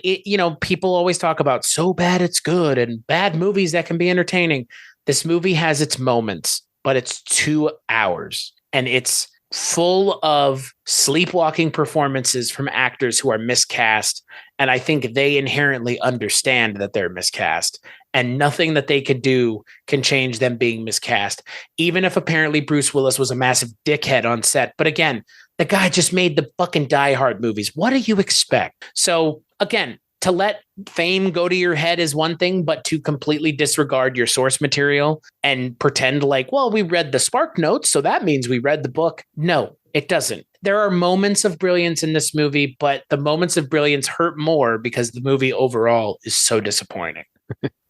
people always talk about so bad it's good and bad movies that can be entertaining. This movie has its moments, but it's 2 hours and it's full of sleepwalking performances from actors who are miscast. And I think they inherently understand that they're miscast. And nothing that they could do can change them being miscast, even if apparently Bruce Willis was a massive dickhead on set. But again, the guy just made the fucking Die Hard movies. What do you expect? So again, to let fame go to your head is one thing, but to completely disregard your source material and pretend like, well, we read the Spark Notes, so that means we read the book. No, it doesn't. There are moments of brilliance in this movie, but the moments of brilliance hurt more because the movie overall is so disappointing.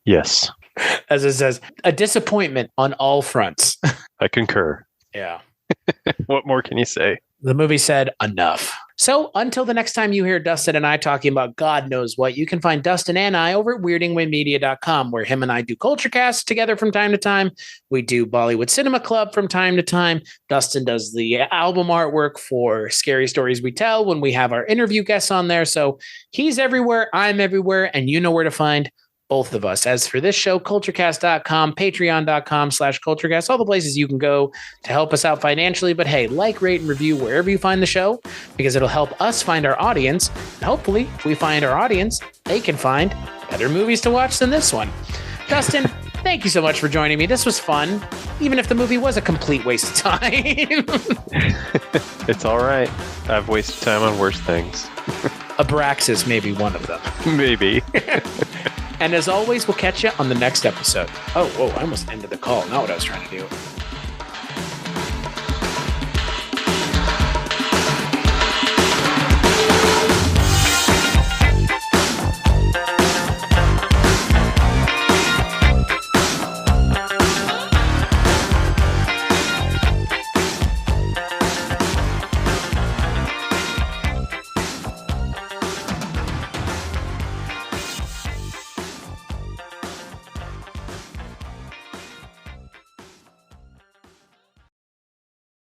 Yes. As it says, a disappointment on all fronts. I concur. Yeah. What more can you say? The movie said enough. So until the next time you hear Dustin and I talking about God knows what, you can find Dustin and I over at weirdingwaymedia.com, where him and I do culture casts together from time to time. We do Bollywood Cinema Club from time to time. Dustin does the album artwork for Scary Stories We Tell when we have our interview guests on there. So he's everywhere, I'm everywhere, and you know where to find both of us. As for this show, culturecast.com, patreon.com/culturecast, all the places you can go to help us out financially. But hey, like, rate, and review wherever you find the show, because it'll help us find our audience. And hopefully, if we find our audience, they can find better movies to watch than this one. Dustin, thank you so much for joining me. This was fun, even if the movie was a complete waste of time. It's all right. I've wasted time on worse things. Abraxas may be one of them. Maybe. And as always, we'll catch you on the next episode. Oh, whoa, I almost ended the call. Not what I was trying to do.